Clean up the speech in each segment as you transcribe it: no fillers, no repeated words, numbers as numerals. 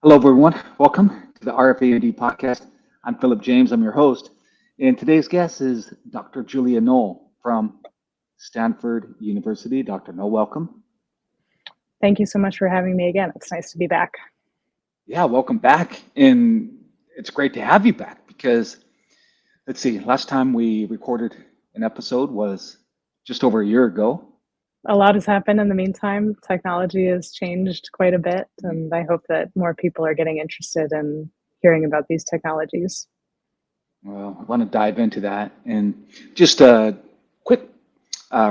Hello, everyone. Welcome to the RFAMD podcast. I'm Philip James. I'm your host. And today's guest is Dr. Julia Noel from Stanford University. Dr. Noel, welcome. Thank you so much for having me again. It's nice to be back. Yeah, welcome back. And it's great to have you back because, let's see, last time we recorded an episode was just over a year ago. A lot has happened in the meantime. Technology has changed quite a bit, and I hope that more people are getting interested in hearing about these technologies. Well, I want to dive into that. And just a quick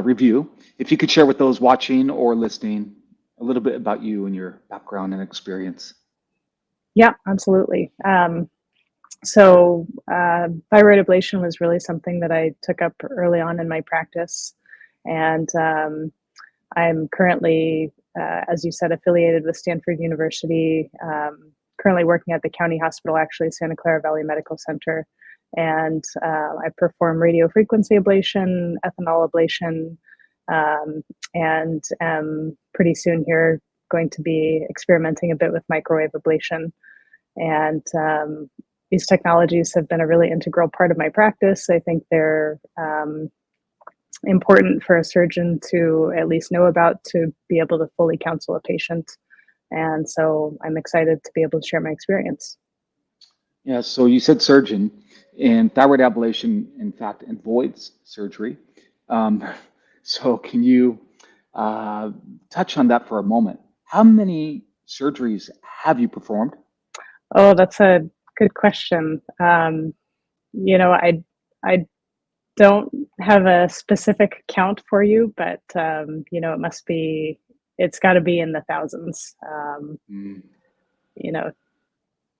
review. If you could share with those watching or listening a little bit about you and your background and experience. Yeah, absolutely. Thyroid ablation was really something that I took up early on in my practice. And I'm currently, as you said, affiliated with Stanford University, currently working at the county hospital, actually, Santa Clara Valley Medical Center. And I perform radiofrequency ablation, ethanol ablation, and am pretty soon here going to be experimenting a bit with microwave ablation. And these technologies have been a really integral part of my practice. I think they're important for a surgeon to at least know about to be able to fully counsel a patient. And so I'm excited to be able to share my experience. Yeah, so you said surgeon, and thyroid ablation, in fact, avoids surgery. So can you touch on that for a moment? How many surgeries have you performed? Oh, that's a good question. I don't have a specific count for you, but it's got to be in the thousands. Mm.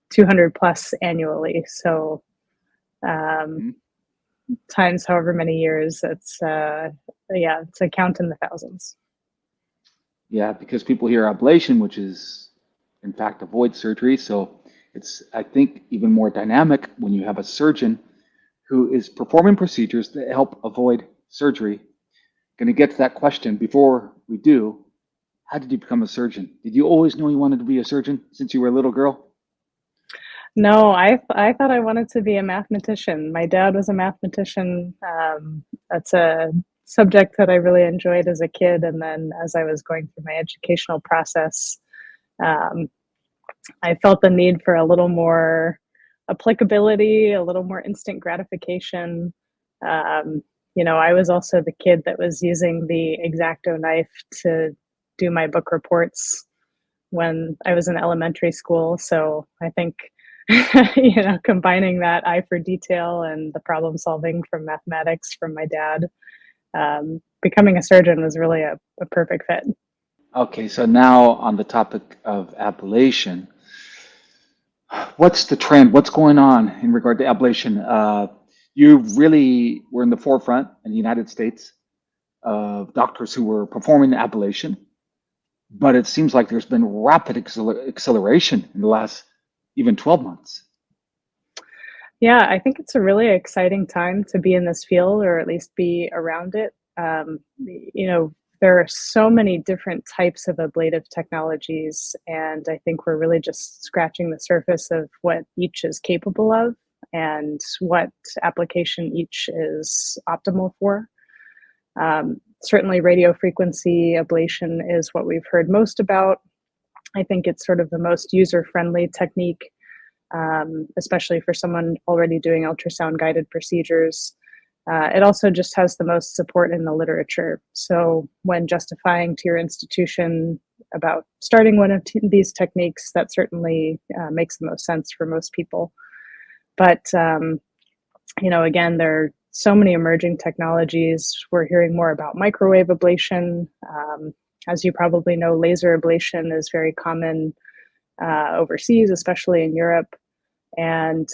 200 plus annually. So Mhm. times however many years, it's a count in the thousands. Yeah, because people hear ablation, which is in fact avoid surgery. So it's, I think, even more dynamic when you have a surgeon who is performing procedures that help avoid surgery. Going to get to that question. Before we do, how did you become a surgeon? Did you always know you wanted to be a surgeon since you were a little girl? No, I thought I wanted to be a mathematician. My dad was a mathematician. That's a subject that I really enjoyed as a kid, and then as I was going through my educational process, um, I felt the need for a little more applicability, a little more instant gratification. Um, I was also the kid that was using the X-Acto knife to do my book reports when I was in elementary school. So I think, combining that eye for detail and the problem solving from mathematics from my dad, becoming a surgeon was really a perfect fit. Okay, so now on the topic of ablation, what's the trend? What's going on in regard to ablation? You really were in the forefront in the United States of doctors who were performing ablation, but it seems like there's been rapid acceleration in the last even 12 months. Yeah, I think it's a really exciting time to be in this field or at least be around it. There are so many different types of ablative technologies, and I think we're really just scratching the surface of what each is capable of and what application each is optimal for. Certainly, radio frequency ablation is what we've heard most about. I think it's sort of the most user-friendly technique, especially for someone already doing ultrasound guided procedures. It also just has the most support in the literature. So when justifying to your institution about starting one of these techniques, that certainly makes the most sense for most people. But, again, there are so many emerging technologies. We're hearing more about microwave ablation. As you probably know, laser ablation is very common overseas, especially in Europe. And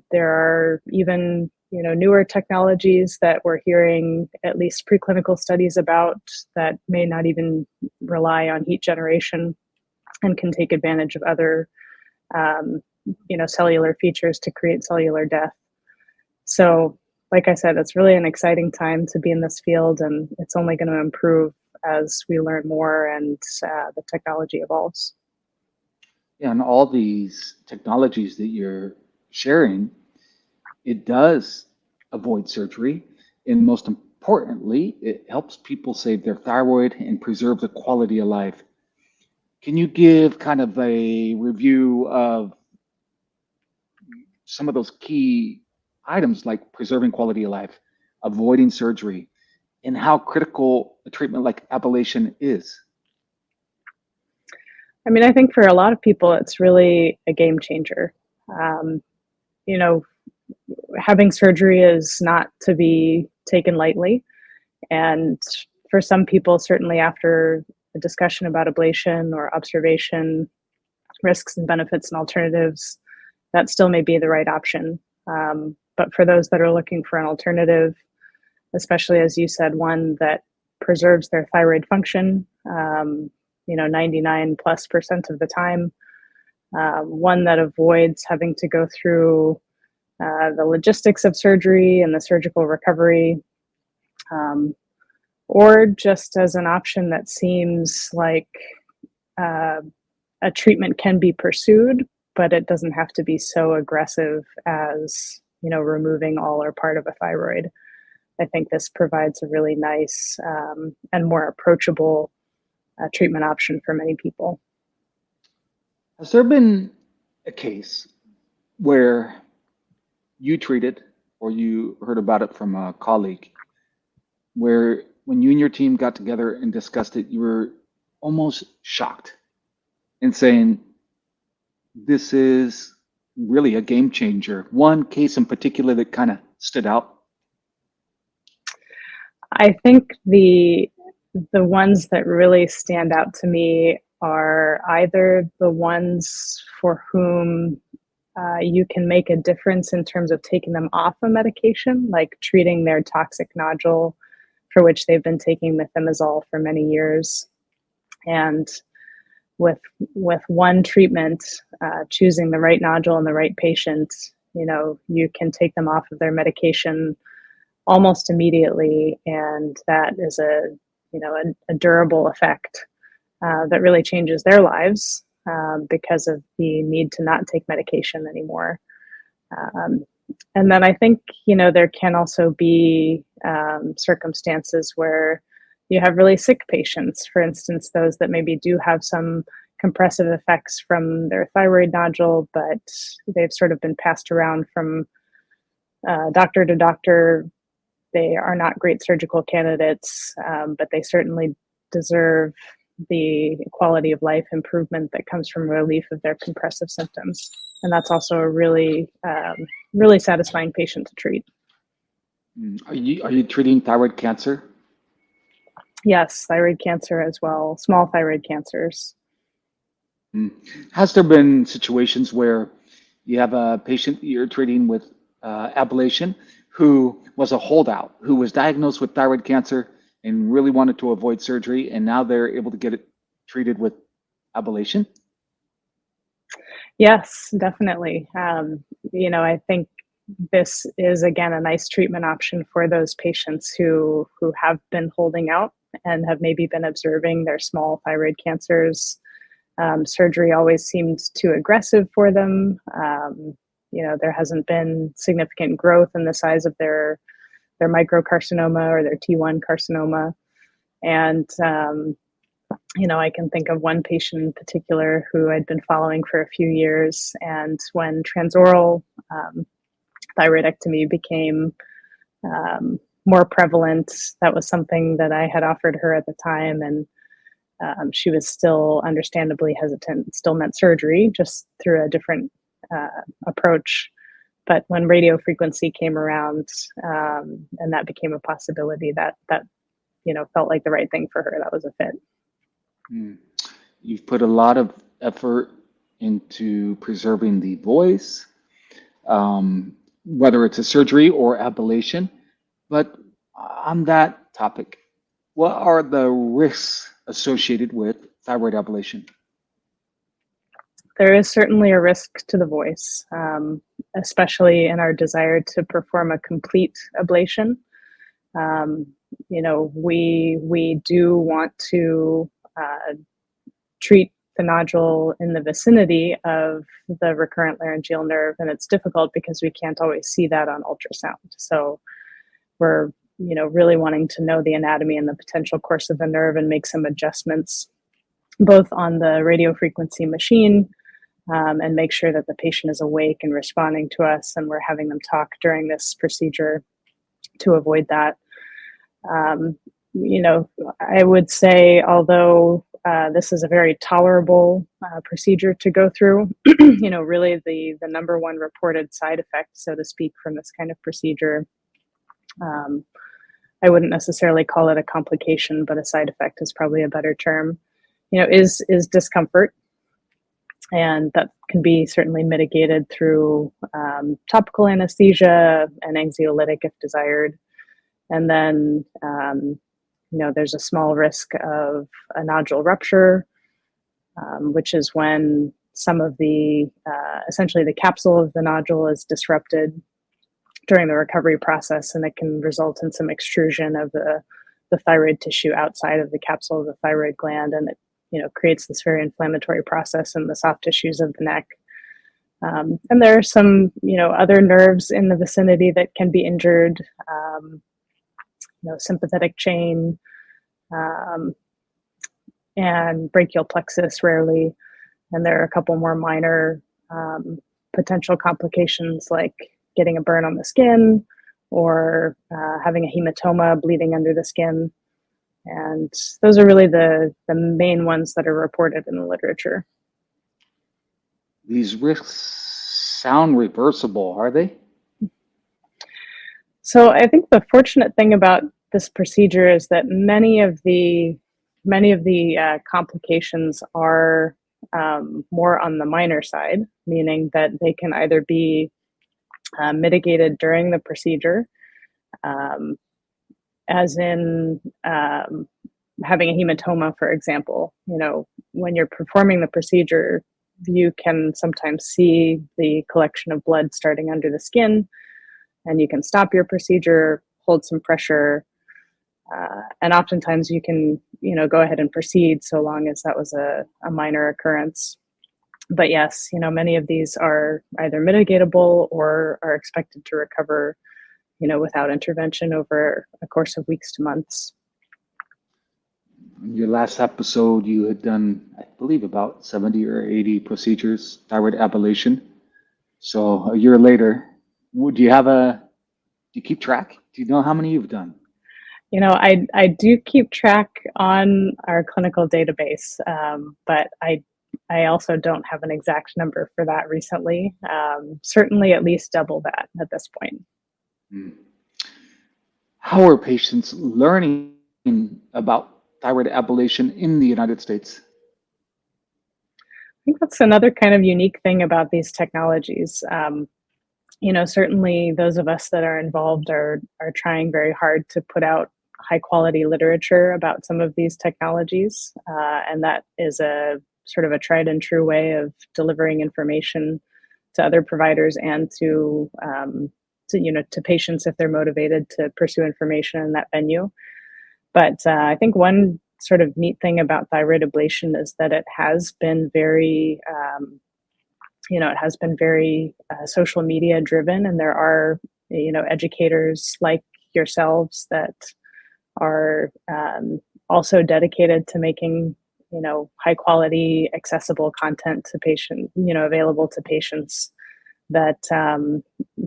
there are even newer technologies that we're hearing at least preclinical studies about that may not even rely on heat generation and can take advantage of other cellular features to create cellular death. So like I said, it's really an exciting time to be in this field, and it's only going to improve as we learn more and the technology evolves. and all these technologies that you're sharing, it does avoid surgery. And most importantly, it helps people save their thyroid and preserve the quality of life. Can you give kind of a review of some of those key items like preserving quality of life, avoiding surgery, and how critical a treatment like ablation is? I mean, I think for a lot of people, it's really a game changer. Um, you know, having surgery is not to be taken lightly. And for some people, certainly after a discussion about ablation or observation, risks and benefits and alternatives, that still may be the right option. But for those that are looking for an alternative, especially as you said, one that preserves their thyroid function, 99+% of the time, one that avoids having to go through the logistics of surgery and the surgical recovery, um, or just as an option that seems like uh, a treatment can be pursued, but it doesn't have to be so aggressive as removing all or part of a thyroid. I think this provides a really nice and more approachable treatment option for many people. Has there been a case where you treated or you heard about it from a colleague where when you and your team got together and discussed it, you were almost shocked and saying, this is really a game changer? One case in particular that kind of stood out? I think the ones that really stand out to me are either the ones for whom you can make a difference in terms of taking them off a medication, like treating their toxic nodule for which they've been taking methimazole for many years. And with one treatment, choosing the right nodule and the right patient, you can take them off of their medication almost immediately, and that is a durable effect that really changes their lives because of the need to not take medication anymore. Um, and then I think there can also be circumstances where you have really sick patients, for instance, those that maybe do have some compressive effects from their thyroid nodule, but they've sort of been passed around from doctor to doctor. They are not great surgical candidates, but they certainly deserve the quality of life improvement that comes from relief of their compressive symptoms. And that's also a really satisfying patient to treat. Are you treating thyroid cancer? Yes, thyroid cancer as well, small thyroid cancers. Has there been situations where you have a patient you're treating with ablation who was a holdout, who was diagnosed with thyroid cancer and really wanted to avoid surgery, and now they're able to get it treated with ablation? Yes, definitely. I think this is again a nice treatment option for those patients who have been holding out and have maybe been observing their small thyroid cancers. Surgery always seemed too aggressive for them. There hasn't been significant growth in the size of their microcarcinoma or their T1 carcinoma. And I can think of one patient in particular who I'd been following for a few years, and when transoral thyroidectomy became more prevalent, that was something that I had offered her at the time, and she was still understandably hesitant, still meant surgery, just through a different approach. But when radiofrequency came around, and that became a possibility, that felt like the right thing for her. That was a fit. You've put a lot of effort into preserving the voice, whether it's a surgery or ablation. But on that topic, what are the risks associated with thyroid ablation? There is certainly a risk to the voice, especially in our desire to perform a complete ablation. We do want to treat the nodule in the vicinity of the recurrent laryngeal nerve, and it's difficult because we can't always see that on ultrasound. So we're really wanting to know the anatomy and the potential course of the nerve and make some adjustments both on the radiofrequency machine and make sure that the patient is awake and responding to us, and we're having them talk during this procedure to avoid that. I would say, although this is a very tolerable procedure to go through, really the number one reported side effect, so to speak, from this kind of procedure, I wouldn't necessarily call it a complication, but a side effect is probably a better term, is discomfort. And that can be certainly mitigated through topical anesthesia and anxiolytic if desired. And then, there's a small risk of a nodule rupture, which is when some of the, essentially the capsule of the nodule is disrupted during the recovery process, and it can result in some extrusion of the thyroid tissue outside of the capsule of the thyroid gland, and it creates this very inflammatory process in the soft tissues of the neck. And there are some, other nerves in the vicinity that can be injured, sympathetic chain, and brachial plexus rarely. And there are a couple more minor potential complications like getting a burn on the skin or having a hematoma, bleeding under the skin. And those are really the main ones that are reported in the literature. These risks sound reversible, are they? So I think the fortunate thing about this procedure is that many of the complications are more on the minor side, meaning that they can either be mitigated during the procedure, as in having a hematoma, for example. When you're performing the procedure, you can sometimes see the collection of blood starting under the skin, and you can stop your procedure, hold some pressure, and oftentimes you can, go ahead and proceed so long as that was a minor occurrence. But yes, many of these are either mitigatable or are expected to recover, without intervention over a course of weeks to months. In your last episode, you had done, I believe, about 70 or 80 procedures, thyroid ablation. So a year later, do you keep track? Do you know how many you've done? I do keep track on our clinical database, but I also don't have an exact number for that recently. Certainly at least double that at this point. How are patients learning about thyroid ablation in the United States? I think that's another kind of unique thing about these technologies. Certainly those of us that are involved are trying very hard to put out high quality literature about some of these technologies. And that is a sort of a tried and true way of delivering information to other providers and to patients if they're motivated to pursue information in that venue. But I think one sort of neat thing about thyroid ablation is that it has been very, social media driven, and there are, educators like yourselves that are also dedicated to making, high quality, accessible content to patients, available to patients that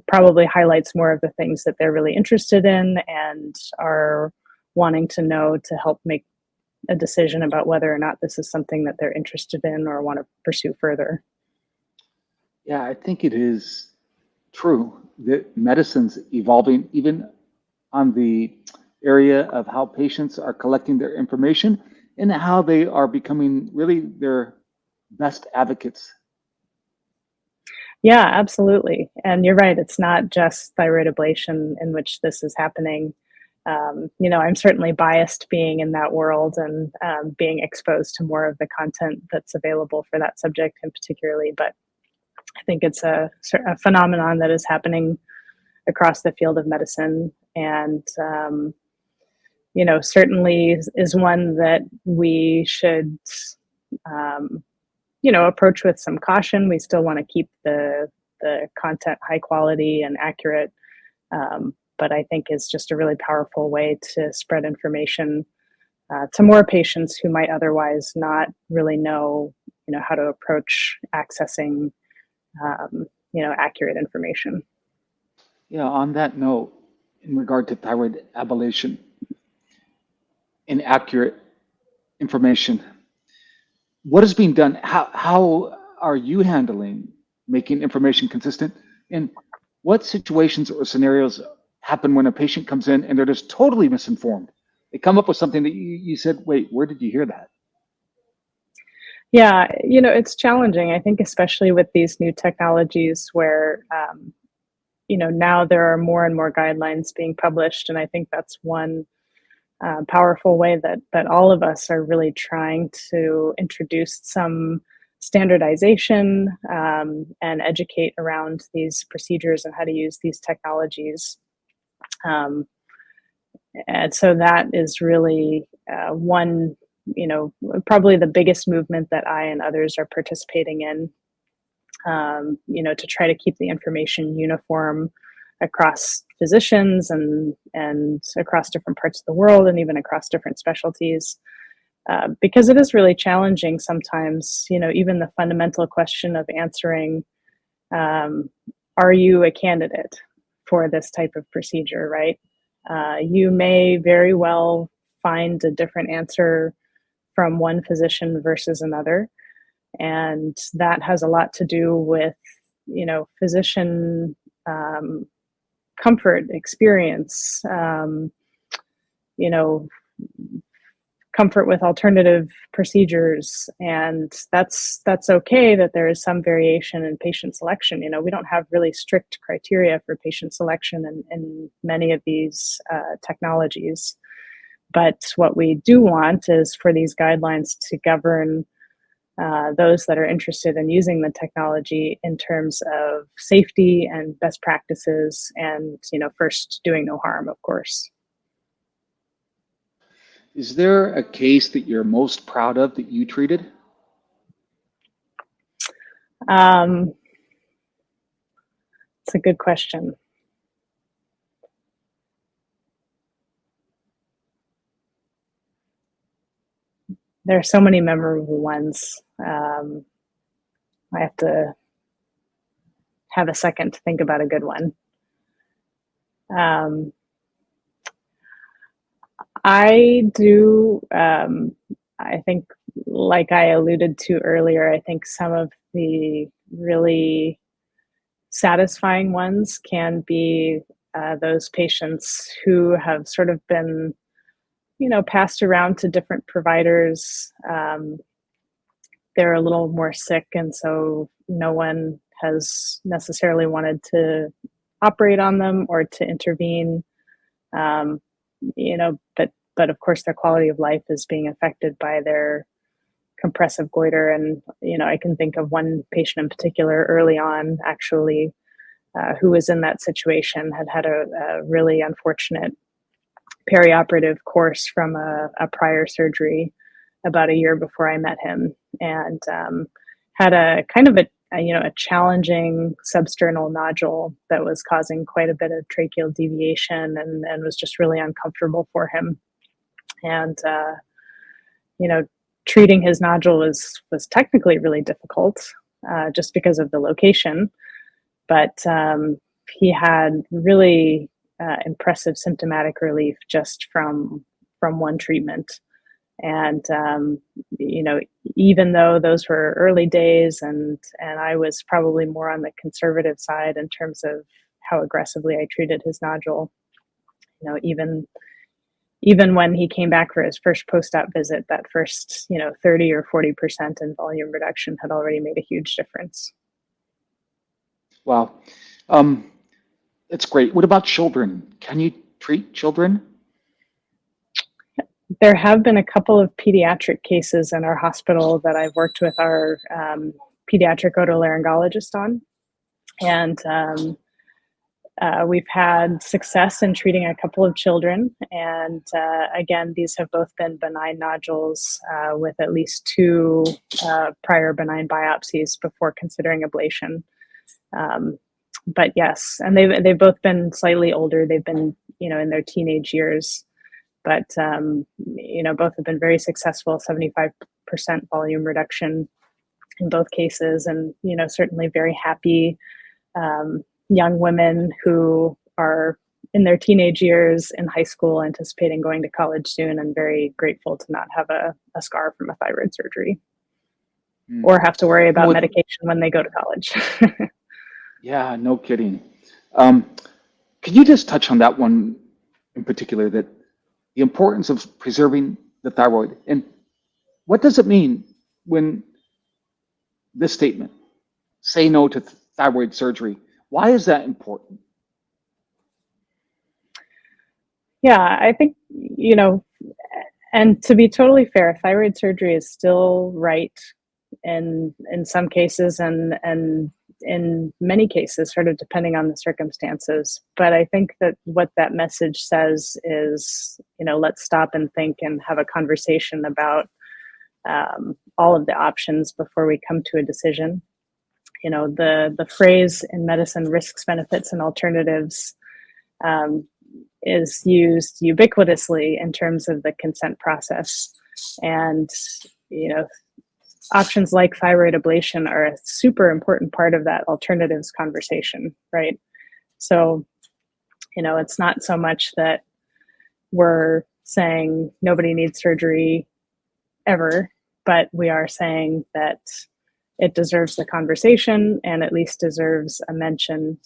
probably highlights more of the things that they're really interested in and are wanting to know to help make a decision about whether or not this is something that they're interested in or want to pursue further. Yeah, I think it is true that medicine's evolving even on the area of how patients are collecting their information and how they are becoming really their best advocates. Yeah, absolutely. And you're right, it's not just thyroid ablation in which this is happening. I'm certainly biased being in that world and being exposed to more of the content that's available for that subject in particularly, but I think it's a phenomenon that is happening across the field of medicine, and certainly is one that we should approach with some caution. We still want to keep the content high quality and accurate, but I think is just a really powerful way to spread information to more patients who might otherwise not really know, how to approach accessing, accurate information. Yeah, on that note, in regard to thyroid ablation, inaccurate information, what is being done? How are you handling making information consistent? And what situations or scenarios happen when a patient comes in and they're just totally misinformed? They come up with something that you said, wait, where did you hear that? Yeah, it's challenging. I think especially with these new technologies where, now there are more and more guidelines being published, and I think that's one powerful way that all of us are really trying to introduce some standardization and educate around these procedures and how to use these technologies. And so that is really one, probably the biggest movement that I and others are participating in, to try to keep the information uniform across physicians and across different parts of the world and even across different specialties. Because it is really challenging sometimes, even the fundamental question of answering, are you a candidate for this type of procedure, right? You may very well find a different answer from one physician versus another. And that has a lot to do with, physician comfort, experience, you know, comfort with alternative procedures. And that's okay that there is some variation in patient selection. We don't have really strict criteria for patient selection in many of these technologies. But what we do want is for these guidelines to govern those that are interested in using the technology in terms of safety and best practices and, first doing no harm, of course. Is there a case that you're most proud of that you treated? It's a good question. There are so many memorable ones. I have to have a second to think about a good one. I do, I think, like I alluded to earlier, I think some of the really satisfying ones can be those patients who have sort of been, passed around to different providers. They're a little more sick, and so no one has necessarily wanted to operate on them or to intervene. But of course their quality of life is being affected by their compressive goiter. And, I can think of one patient in particular early on, actually, who was in that situation, had a really unfortunate perioperative course from a prior surgery about a year before I met him, and had a kind of a challenging substernal nodule that was causing quite a bit of tracheal deviation and was just really uncomfortable for him. And, treating his nodule was technically really difficult just because of the location. But he had really impressive symptomatic relief just from one treatment. And, even though those were early days and I was probably more on the conservative side in terms of how aggressively I treated his nodule, even when he came back for his first post-op visit, that first, 30 or 40% in volume reduction had already made a huge difference. Wow. That's great. What about children? Can you treat children? There have been a couple of pediatric cases in our hospital that I've worked with our pediatric otolaryngologist on. And we've had success in treating a couple of children, and again, these have both been benign nodules with at least two prior benign biopsies before considering ablation. But yes, and they've both been slightly older. They've been, in their teenage years, but both have been very successful. 75% volume reduction in both cases, and certainly very happy young women who are in their teenage years in high school, anticipating going to college soon, and very grateful to not have a scar from a thyroid surgery or have to worry about medication when they go to college. Yeah, no kidding. Can you just touch on that one in particular, that the importance of preserving the thyroid, and what does it mean when this statement, say no to thyroid surgery? Why is that important? Yeah, I think, and to be totally fair, thyroid surgery is still right in some cases, and in many cases, sort of depending on the circumstances. But I think that what that message says is, let's stop and think and have a conversation about all of the options before we come to a decision. The phrase in medicine, risks, benefits, and alternatives, is used ubiquitously in terms of the consent process. And, options like thyroid ablation are a super important part of that alternatives conversation, right? So, it's not so much that we're saying nobody needs surgery ever, but we are saying that it deserves the conversation and at least deserves a mention,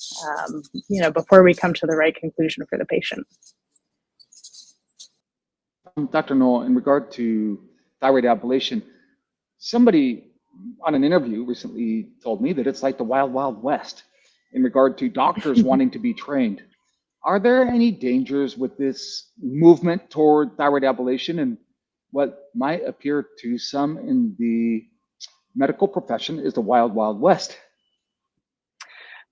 before we come to the right conclusion for the patient. Dr. Noel, in regard to thyroid ablation, somebody on an interview recently told me that it's like the wild, wild west in regard to doctors wanting to be trained. Are there any dangers with this movement toward thyroid ablation and what might appear to some in the medical profession is the wild, wild west?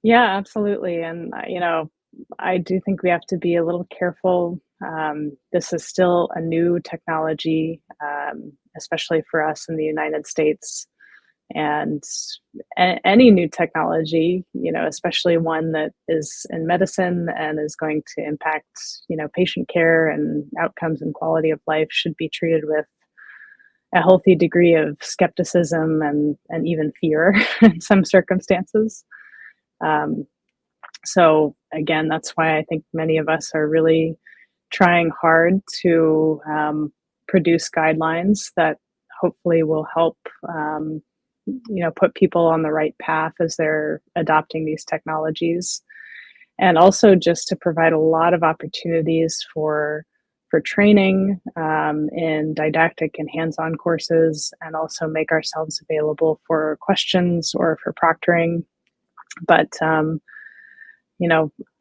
Yeah, absolutely. And, I do think we have to be a little careful. This is still a new technology, especially for us in the United States. And any new technology, especially one that is in medicine and is going to impact, patient care and outcomes and quality of life, should be treated with a healthy degree of skepticism and even fear in some circumstances. So again, that's why I think many of us are really trying hard to produce guidelines that hopefully will help put people on the right path as they're adopting these technologies, and also just to provide a lot of opportunities for training in didactic and hands-on courses, and also make ourselves available for questions or for proctoring. But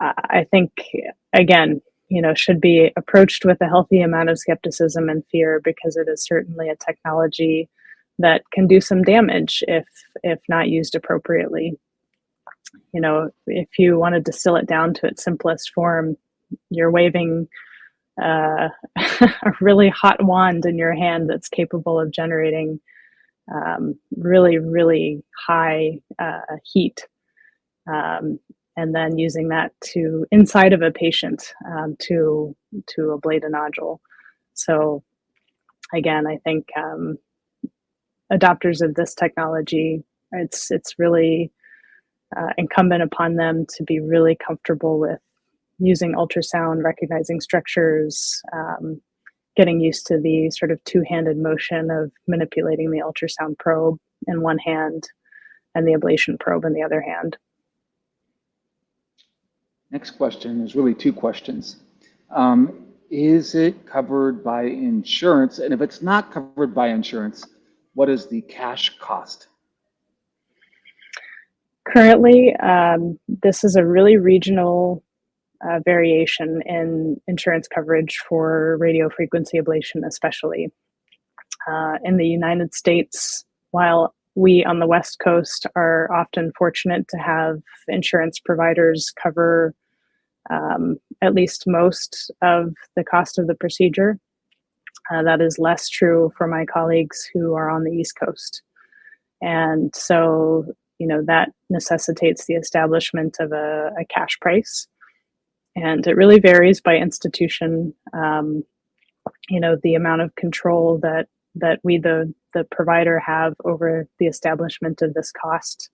I think, again, should be approached with a healthy amount of skepticism and fear, because it is certainly a technology that can do some damage if not used appropriately. If you want to distill it down to its simplest form, you're waving a really hot wand in your hand that's capable of generating really, really high heat, and then using that to inside of a patient to ablate a nodule. So again, I think adopters of this technology, it's really incumbent upon them to be really comfortable with using ultrasound, recognizing structures, getting used to the sort of two-handed motion of manipulating the ultrasound probe in one hand and the ablation probe in the other hand. Next question is really two questions. Is it covered by insurance? And if it's not covered by insurance, what is the cash cost? Currently, this is a really regional variation in insurance coverage for radiofrequency ablation, especially. In the United States, while we on the West Coast are often fortunate to have insurance providers cover at least most of the cost of the procedure. That is less true for my colleagues who are on the East Coast. And so, that necessitates the establishment of a cash price. And it really varies by institution. The amount of control that we, the provider, have over the establishment of this cost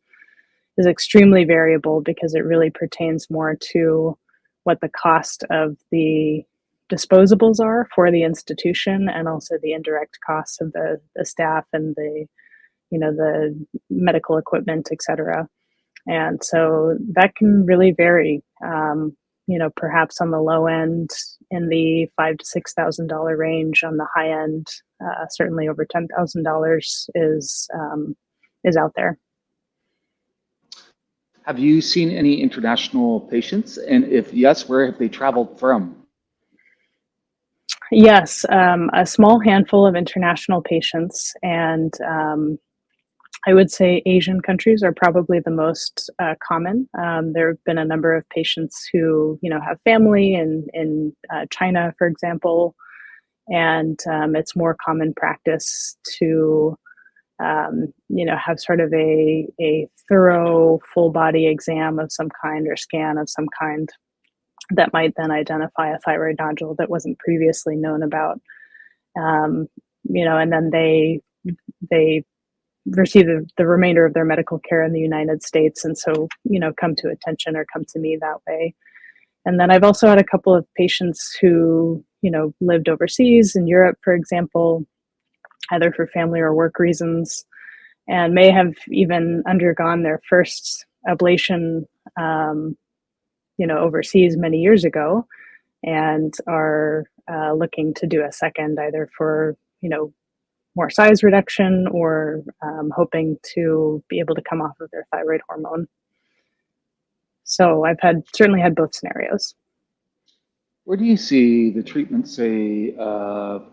is extremely variable because it really pertains more to what the cost of the disposables are for the institution, and also the indirect costs of the staff and the medical equipment, etc. And so that can really vary. Perhaps on the low end in the $5,000 to $6,000 range. On the high end, certainly over $10,000 is out there. Have you seen any international patients? And if yes, where have they traveled from? Yes, a small handful of international patients, and I would say Asian countries are probably the most common. There have been a number of patients who, have family in China, for example, and it's more common practice to, have sort of a thorough full body exam of some kind or scan of some kind that might then identify a thyroid nodule that wasn't previously known about. And then they receive the remainder of their medical care in the United States, and so come to attention or come to me that way. And then I've also had a couple of patients who lived overseas in Europe, for example, either for family or work reasons, and may have even undergone their first ablation overseas many years ago, and are looking to do a second, either for more size reduction or hoping to be able to come off of their thyroid hormone. So I've certainly had both scenarios. Where do you see the treatment, say,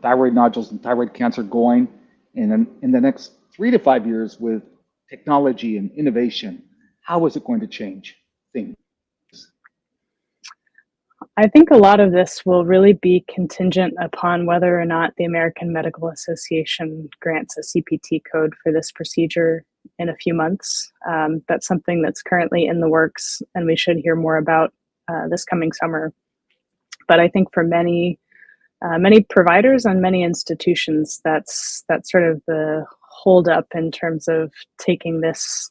thyroid nodules and thyroid cancer going in the next 3 to 5 years with technology and innovation? How is it going to change things? I think a lot of this will really be contingent upon whether or not the American Medical Association grants a CPT code for this procedure in a few months. That's something that's currently in the works, and we should hear more about this coming summer. But I think for many providers and many institutions, that's sort of the holdup in terms of taking this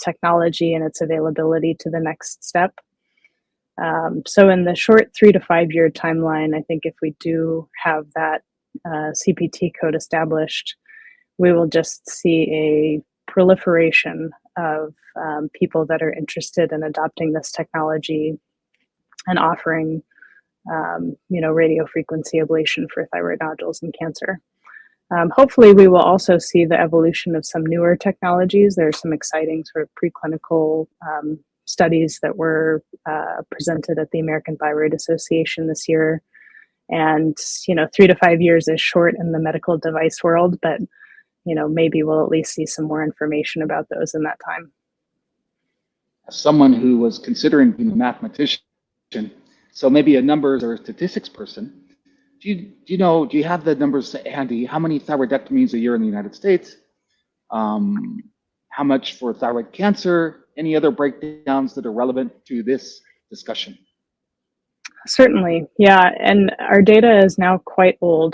technology and its availability to the next step. So in the short 3 to 5 year timeline, I think if we do have that CPT code established, we will just see a proliferation of people that are interested in adopting this technology and offering, radiofrequency ablation for thyroid nodules and cancer. Hopefully, we will also see the evolution of some newer technologies. There's some exciting sort of preclinical studies that were presented at the American Thyroid Association this year. And, 3 to 5 years is short in the medical device world, but, maybe we'll at least see some more information about those in that time. As someone who was considering being a mathematician, so maybe a numbers or a statistics person, do you have the numbers handy? How many thyroidectomies a year in the United States? How much for thyroid cancer? Any other breakdowns that are relevant to this discussion? Certainly, yeah. And our data is now quite old.